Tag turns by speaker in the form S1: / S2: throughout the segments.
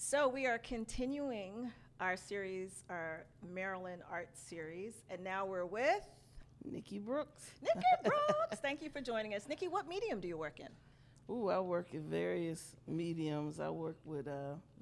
S1: So we are continuing our series, our Maryland Art Series, and now we're with
S2: Nikki Brooks.
S1: Nikki Brooks. Thank you for joining us. Nikki, what medium do you work in?
S2: Ooh, I work in various mediums. I work with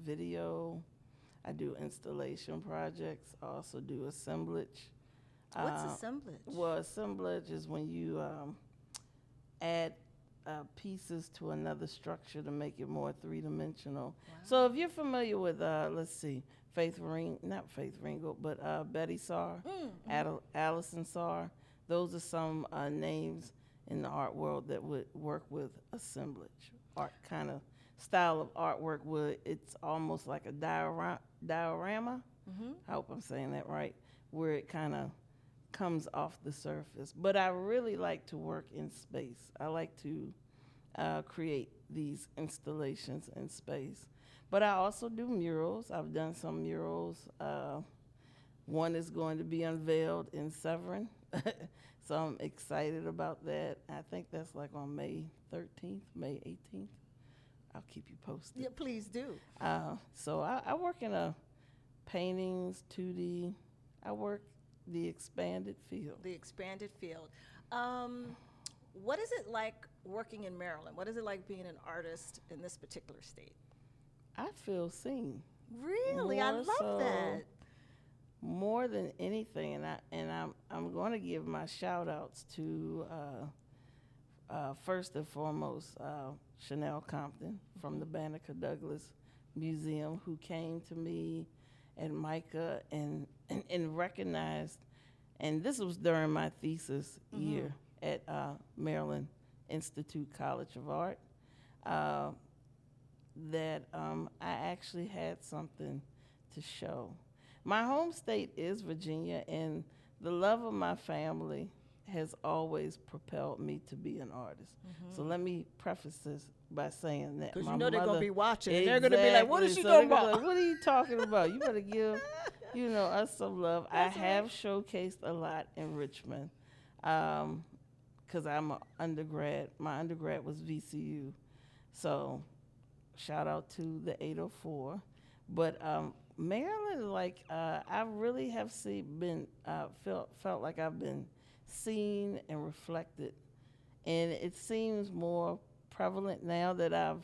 S2: video. I do installation projects. I also do assemblage.
S1: What's assemblage?
S2: Well, assemblage is when you add pieces to another structure to make it more three-dimensional. Wow. So if you're familiar with, let's see, not Faith Ringo, but Betty Saar, Allison Saar, those are some names in the art world that would work with assemblage, art kind of style of artwork where it's almost like a diorama. I hope I'm saying that right, where it kind of comes off the surface. But I really like to work in space. I like to create these installations in space. But I also do murals. I've done some murals. One is going to be unveiled in Severn. So I'm excited about that. I think that's like on May 13th, May 18th. I'll keep you posted.
S1: Yeah, please do.
S2: So I work in paintings, 2D. I work the expanded field.
S1: The expanded field. What is it like working in Maryland? What is it like being an artist in this particular state?
S2: I feel seen.
S1: Really? I love that.
S2: More than anything, and I'm going to give my shout outs to first and foremost Chanel Compton from the Banneker Douglas Museum, who came to me and Micah and recognized, and this was during my thesis year at Maryland Institute College of Art, that I actually had something to show. My home state is Virginia, and the love of my family has always propelled me to be an artist. So let me preface this by saying that
S1: because
S2: my
S1: you know they're
S2: mother,
S1: going to be watching.
S2: exactly,
S1: And they're going to be like, what is she talking about?
S2: Like, what are you talking about? You better give, us some love.
S1: That's
S2: I have showcased a lot in Richmond because I'm an undergrad. My undergrad was VCU. So shout out to the 804. But Maryland, I really have felt like I've been seen and reflected. And it seems more prevalent now that I've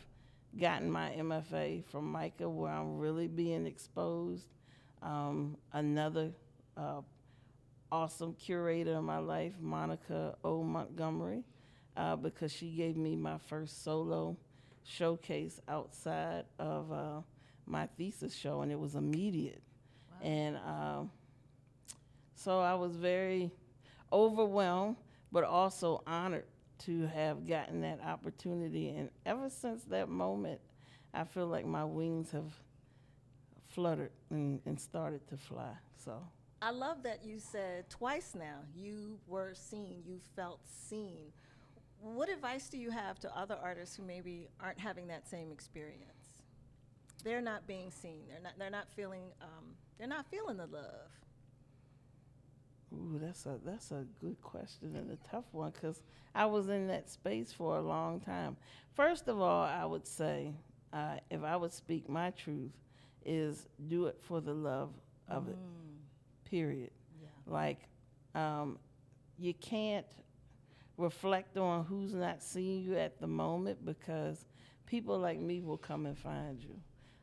S2: gotten my MFA from Micah, where I'm really being exposed. Another awesome curator in my life, Monica O. Montgomery, because she gave me my first solo showcase outside of my thesis show, and it was immediate. Wow. And so I was very overwhelmed, but also honored to have gotten that opportunity. And ever since that moment, I feel like my wings have fluttered and started to fly. So
S1: I love that you said twice now, you were seen, you felt seen. What advice do you have to other artists who maybe aren't having that same experience? They're not being seen. They're not feeling the love.
S2: Ooh, that's a good question and a tough one, because I was in that space for a long time. First of all, I would say, if I would speak my truth, is do it for the love of it, period. Yeah. You can't reflect on who's not seeing you at the moment, because people like me will come and find you.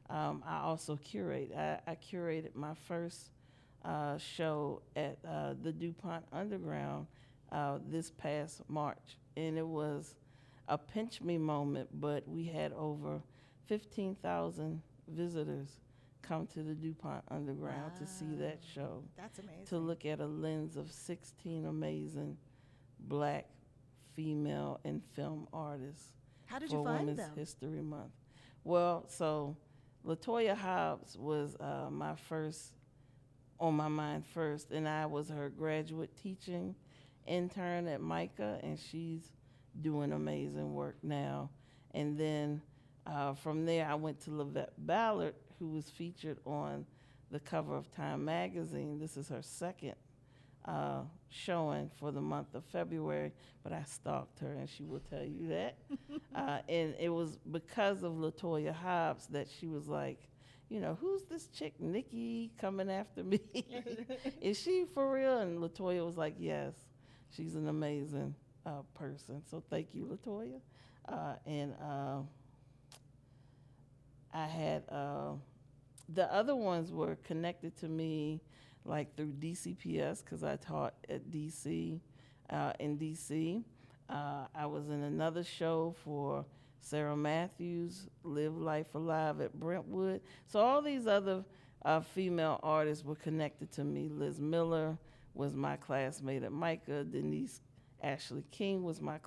S2: I also curate. I curated my first show at the DuPont Underground this past March, and it was a pinch me moment, but we had over 15,000 visitors come to the DuPont Underground to see that show.
S1: That's amazing.
S2: To look at a lens of 16 amazing Black, female, and film artists.
S1: How did you find them?
S2: For Women's History Month. Well, so LaToya Hobbs was my first, on my mind first, and I was her graduate teaching intern at Micah, and she's doing amazing work now. And then from there, I went to Lavette Ballard, who was featured on the cover of Time magazine. This is her second showing for the month of February, but I stalked her, and she will tell you that. And it was because of LaToya Hobbs that she was like, who's this chick, Nikki, coming after me? Is she for real? And LaToya was like, yes, she's an amazing person. So thank you, LaToya. And I had, the other ones were connected to me like through DCPS because I taught at DC, in DC. I was in another show for Sarah Matthews, Live Life Alive at Brentwood. So all these other female artists were connected to me. Liz Miller was my classmate at MICA. Denise Ashley King was my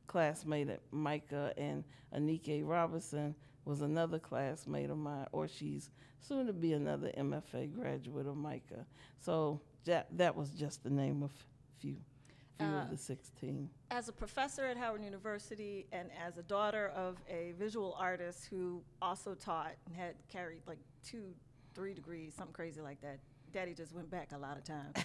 S2: classmate at MICA. And Anike Robinson was another classmate of mine, or she's soon to be another MFA graduate of MICA. So that was just the name of few of the 16.
S1: As a professor at Howard University and as a daughter of a visual artist who also taught and had carried like 2-3 degrees, something crazy like that. Daddy just went back a lot of times.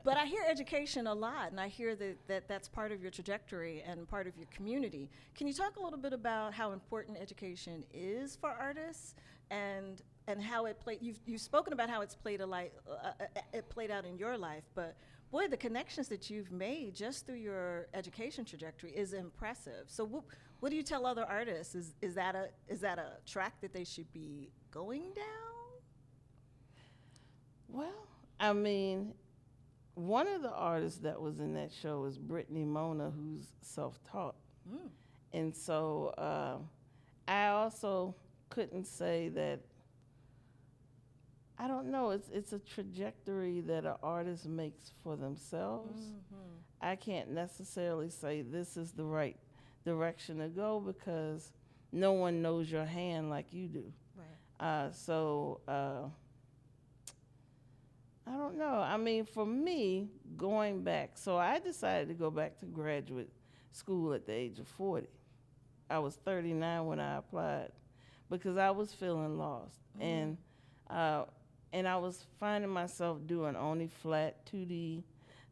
S1: But I hear education a lot, and I hear that's part of your trajectory and part of your community. Can you talk a little bit about how important education is for artists and how it played? You've spoken about how it played out in your life, but boy, the connections that you've made just through your education trajectory is impressive. So what do you tell other artists? Is that a track that they should be going down?
S2: Well, I mean, one of the artists that was in that show is Brittany Mona, who's self-taught. Mm. And so I also couldn't say that, I don't know, it's a trajectory that an artist makes for themselves. Mm-hmm. I can't necessarily say this is the right direction to go because no one knows your hand like you do. Right. So I don't know. I mean, for me, going back, so I decided to go back to graduate school at the age of 40. I was 39 when I applied because I was feeling lost. Mm-hmm. And I was finding myself doing only flat 2D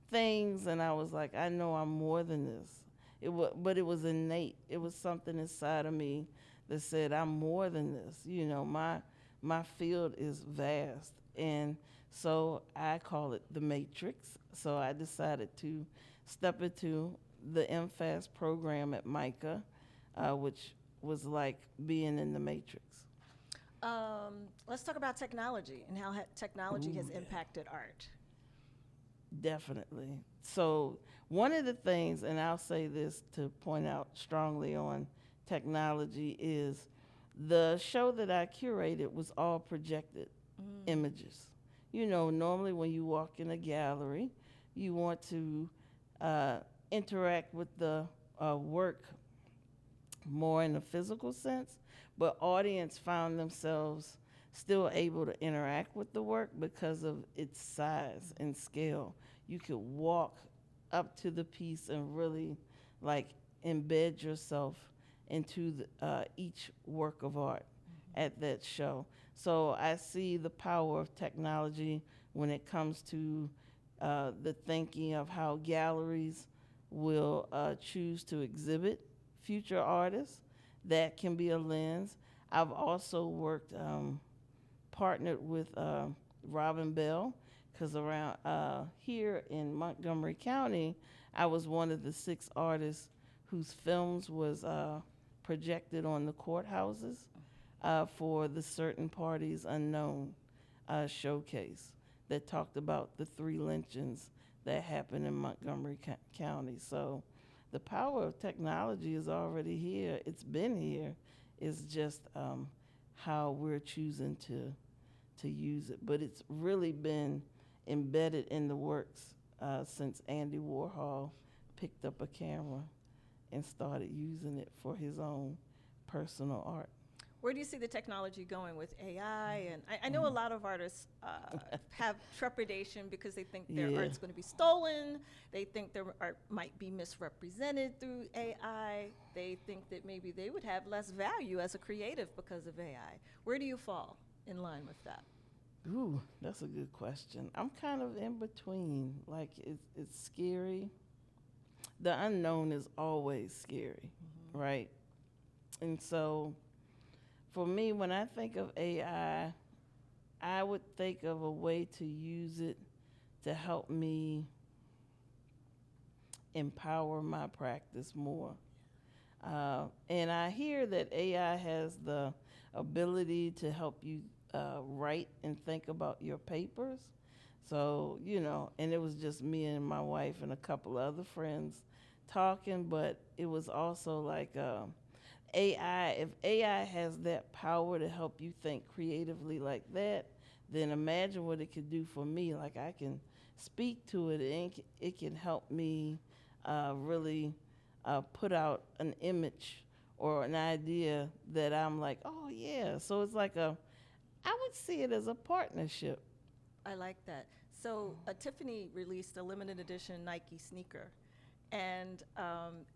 S2: things, and I was like, I know I'm more than this. But it was innate. It was something inside of me that said, I'm more than this. My field is vast. And so I call it the matrix. So I decided to step into the MFAS program at MICA, which was like being in the matrix.
S1: Let's talk about technology and how technology has impacted art.
S2: Definitely. So one of the things, and I'll say this to point out strongly on technology, is the show that I curated was all projected images. Normally when you walk in a gallery, you want to interact with the work more in a physical sense, but audience found themselves still able to interact with the work because of its size and scale. You could walk up to the piece and really embed yourself into each work of art at that show. So I see the power of technology when it comes to the thinking of how galleries will choose to exhibit future artists. That can be a lens. I've also partnered with Robin Bell, because around here in Montgomery County, I was one of the 6 artists whose films was projected on the courthouses for the Certain Parties Unknown showcase that talked about the 3 lynchings that happened in Montgomery County. So the power of technology is already here. It's been here. It's just how we're choosing to use it. But it's really been embedded in the works since Andy Warhol picked up a camera and started using it for his own personal art.
S1: Where do you see the technology going with AI? And I know a lot of artists have trepidation because they think their art's going to be stolen. They think their art might be misrepresented through AI. They think that maybe they would have less value as a creative because of AI. Where do you fall in line with that?
S2: Ooh, that's a good question. I'm kind of in between. It's scary. The unknown is always scary, right? And so for me, when I think of AI, I would think of a way to use it to help me empower my practice more. And I hear that AI has the ability to help you write and think about your papers. So, and it was just me and my wife and a couple of other friends talking, but it was also like AI, if AI has that power to help you think creatively like that, then imagine what it could do for me. Like I can speak to it and it can help me really put out an image or an idea that I'm like, oh yeah. So it's like I would see it as a partnership.
S1: I like that. So Tiffany released a limited edition Nike sneaker. And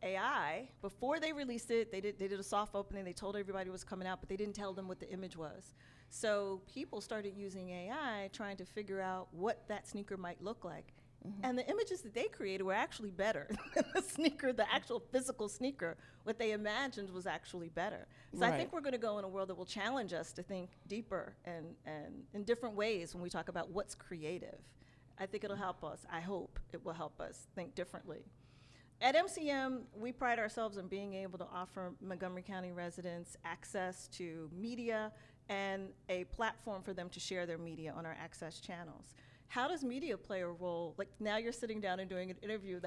S1: AI, before they released it, they did a soft opening. They told everybody it was coming out, but they didn't tell them what the image was. So people started using AI, trying to figure out what that sneaker might look like. Mm-hmm. And the images that they created were actually better than the sneaker, the actual physical sneaker. What they imagined was actually better. So right. I think we're going to go in a world that will challenge us to think deeper and in different ways when we talk about what's creative. I think it'll help us. I hope it will help us think differently. At MCM, we pride ourselves on being able to offer Montgomery County residents access to media and a platform for them to share their media on our access channels. How does media play a role? Like now you're sitting down and doing an interview.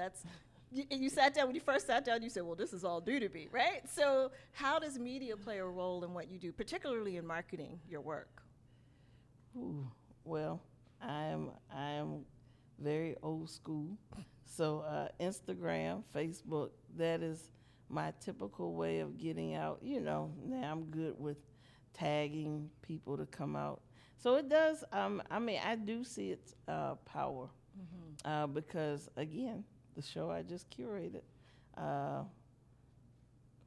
S1: You sat down, when you first sat down, you said, well, this is all new to me, right? So how does media play a role in what you do, particularly in marketing your work?
S2: Ooh, well, I am very old school. So Instagram, Facebook, that is my typical way of getting out. Now I'm good with tagging people to come out. So it does, I do see its power because, again, the show I just curated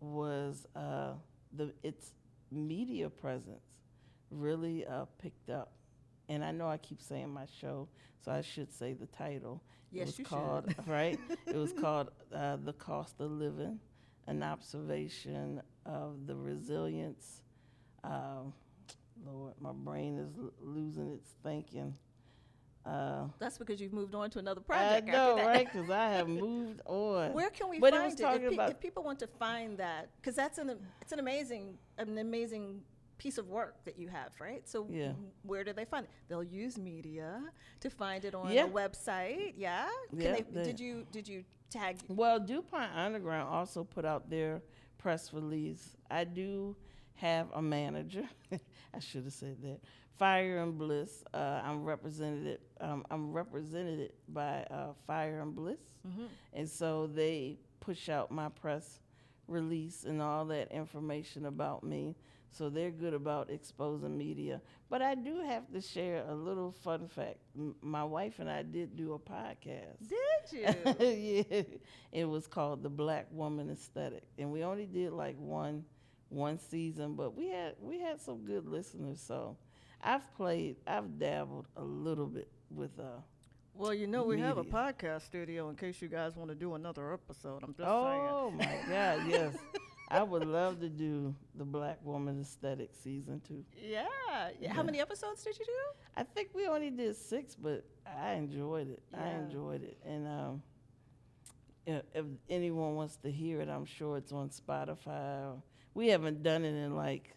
S2: was its media presence really picked up. And I know I keep saying my show, so I should say the title.
S1: Yes, you
S2: should. Right? It was called The Cost of Living, an observation of the resilience. Lord, my brain is losing its thinking.
S1: That's because you've moved on to another project.
S2: I know, right? Because I have moved on.
S1: Where can we find it? If people want to find that, because it's an amazing piece of work that you have, right? So
S2: yeah.
S1: Where do they find it? They'll use media to find it on a website. Yeah. Did you tag?
S2: Well, DuPont Underground also put out their press release. I do have a manager. I should have said that. Fire and Bliss. I'm represented by Fire and Bliss, and so they push out my press release and all that information about me. So they're good about exposing media. But I do have to share a little fun fact. My wife and I did do a podcast.
S1: Did you?
S2: Yeah. It was called The Black Woman Aesthetic. And we only did like one season, but we had some good listeners. So I've dabbled a little bit with
S1: well, we have a podcast studio in case you guys want to do another episode. I'm just saying.
S2: Oh my God, yes. I would love to do The Black Woman Aesthetic season 2.
S1: Yeah. How many episodes did you do?
S2: I think we only did 6, but I enjoyed it. And if anyone wants to hear it, I'm sure it's on Spotify. We haven't done it in like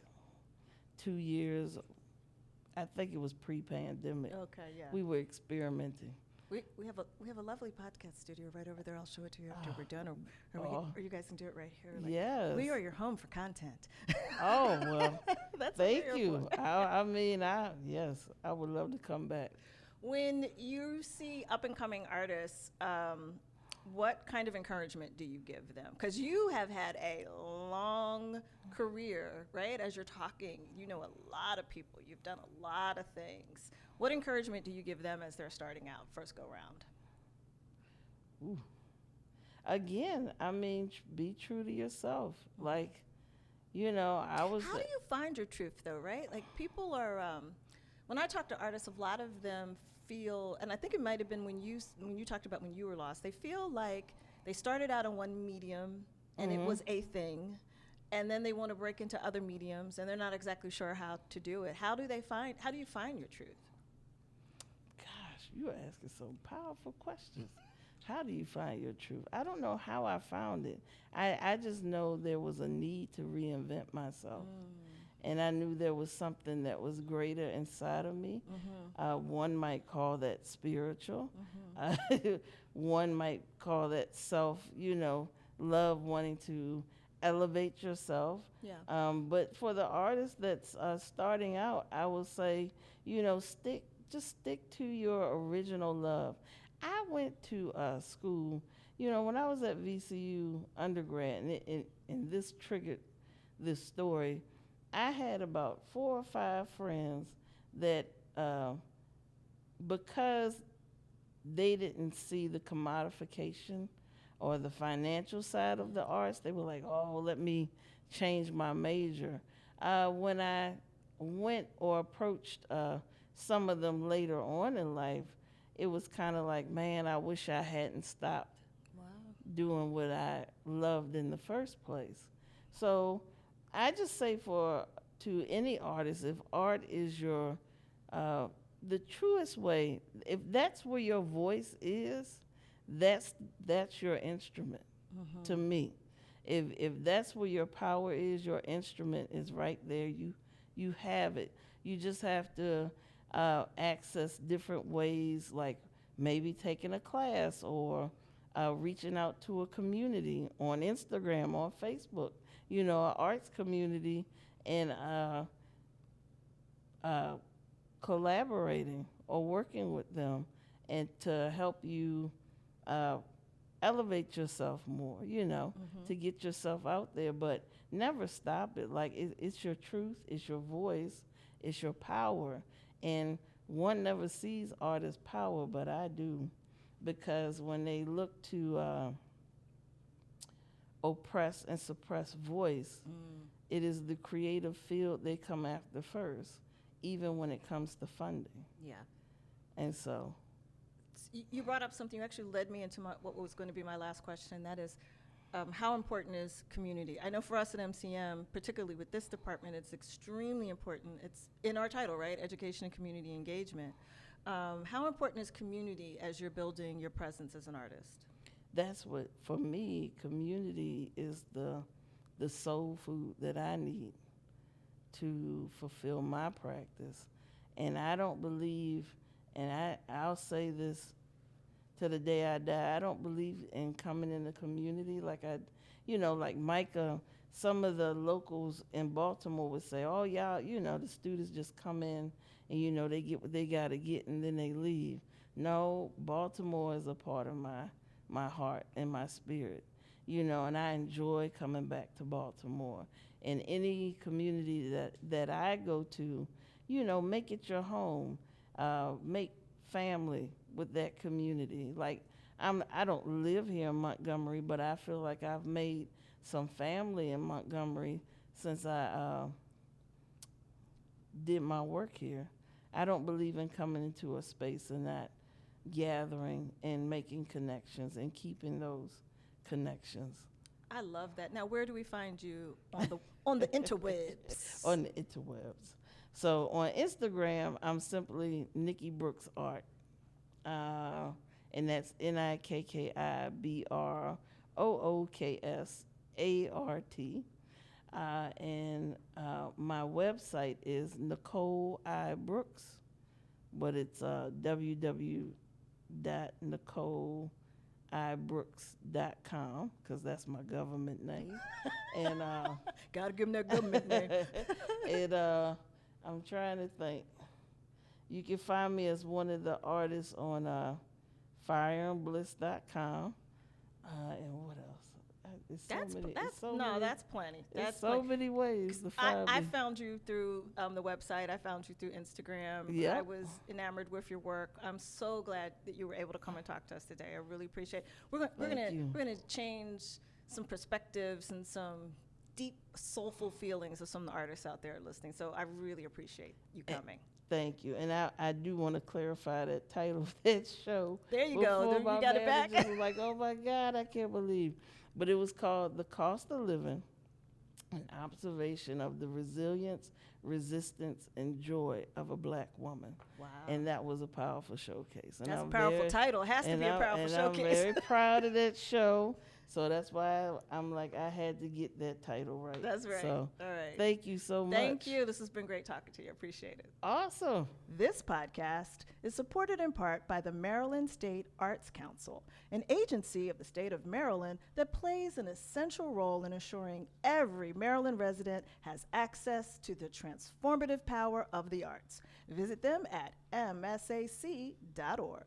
S2: 2 years. I think it was pre-pandemic.
S1: Okay, yeah.
S2: We were experimenting.
S1: We have a lovely podcast studio right over there. I'll show it to you after we're done, or you guys can do it right here.
S2: Yes.
S1: We are your home for content.
S2: Oh well,
S1: that's
S2: thank you. Yes, I would love to come back.
S1: When you see up and coming artists, what kind of encouragement do you give them? Because you have had a long career, right? As you're talking, you know a lot of people. You've done a lot of things. What encouragement do you give them as they're starting out, first go round?
S2: Ooh. Again, be true to yourself. Like, I was...
S1: How do you find your truth, though, right? Like, people are... when I talk to artists, a lot of them feel, and I think it might have been when you talked about when you were lost, they feel like they started out on one medium, and it was a thing, and then they want to break into other mediums, and they're not exactly sure how to do it. How do you find your truth?
S2: Gosh, you're asking some powerful questions. How do you find your truth? I don't know how I found it. I just know there was a need to reinvent myself. And I knew there was something that was greater inside of me. One might call that spiritual. One might call that self, love, wanting to elevate yourself.
S1: Yeah.
S2: But for the artist that's starting out, I will say, stick to your original love. I went to school, when I was at VCU undergrad, and this triggered this story. I had about 4 or 5 friends that, because they didn't see the commodification or the financial side of the arts, they were like, oh, let me change my major. When I went or approached some of them later on in life, it was kind of like, man, I wish I hadn't stopped doing what I loved in the first place. So I just say to any artist, if art is your, the truest way, if that's where your voice is, that's your instrument to me. If that's where your power is, your instrument is right there. You have it. You just have to access different ways, like maybe taking a class or reaching out to a community on Instagram, on Facebook, an arts community, and collaborating or working with them, and to help you elevate yourself more, to get yourself out there, but never stop it. Like it's your truth, it's your voice, it's your power. And one never sees art as power, but I do, because when they look to oppress and suppress voice, it is the creative field they come after first, even when it comes to funding.
S1: Yeah.
S2: And so
S1: you brought up something. You actually led me into what was going to be my last question. That is, how important is community? I know for us at MCM, particularly with this department, it's extremely important. It's in our title, right? Education and community engagement. How important is community as you're building your presence as an artist?
S2: That's what, for me, community is the soul food that I need to fulfill my practice. And I don't believe, and I'll say this to the day I die, I don't believe in coming in the community like like Micah, some of the locals in Baltimore would say, oh, y'all, the students just come in and, they get what they got to get and then they leave. No, Baltimore is a part of my heart and my spirit, and I enjoy coming back to Baltimore. And any community that I go to, make it your home. Make family with that community. Like, I don't live here in Montgomery, but I feel like I've made some family in Montgomery since I did my work here. I don't believe in coming into a space and not gathering and making connections and keeping those connections.
S1: I love that. Now, where do we find you on the interwebs?
S2: On the interwebs. So on Instagram, I'm simply Nikki Brooks Art. And that's NIKKIBROOKSART. And my website is Nicole I. Brooks, but it's www.NicoleIBrooks.com, because that's my government name. And
S1: gotta give them their government name.
S2: And I'm trying to think. You can find me as one of the artists on fireandbliss.com. And what else?
S1: That's plenty.
S2: There's so many ways to find me.
S1: I found you through the website. I found you through Instagram.
S2: Yep.
S1: I was enamored with your work. I'm so glad that you were able to come and talk to us today. I really appreciate it. We're gonna change some perspectives and some deep, soulful feelings of some of the artists out there listening. So I really appreciate you coming.
S2: Thank you. And I do want to clarify that title of that show.
S1: There you go. You got it back.
S2: Was like, oh my God, I can't believe. But it was called The Cost of Living an observation of the resilience, resistance, and joy of a Black woman.
S1: Wow.
S2: And that was a powerful showcase. And
S1: That's
S2: I'm
S1: a powerful
S2: very-
S1: title. It has to
S2: and
S1: be a
S2: I'm-
S1: powerful
S2: and
S1: showcase.
S2: I'm very proud of that show. So that's why I'm like, I had to get that title right.
S1: That's right.
S2: So
S1: All right.
S2: thank you so much.
S1: Thank you. This has been great talking to you. I appreciate it.
S2: Awesome.
S1: This podcast is supported in part by the Maryland State Arts Council, an agency of the state of Maryland that plays an essential role in ensuring every Maryland resident has access to the transformative power of the arts. Visit them at msac.org.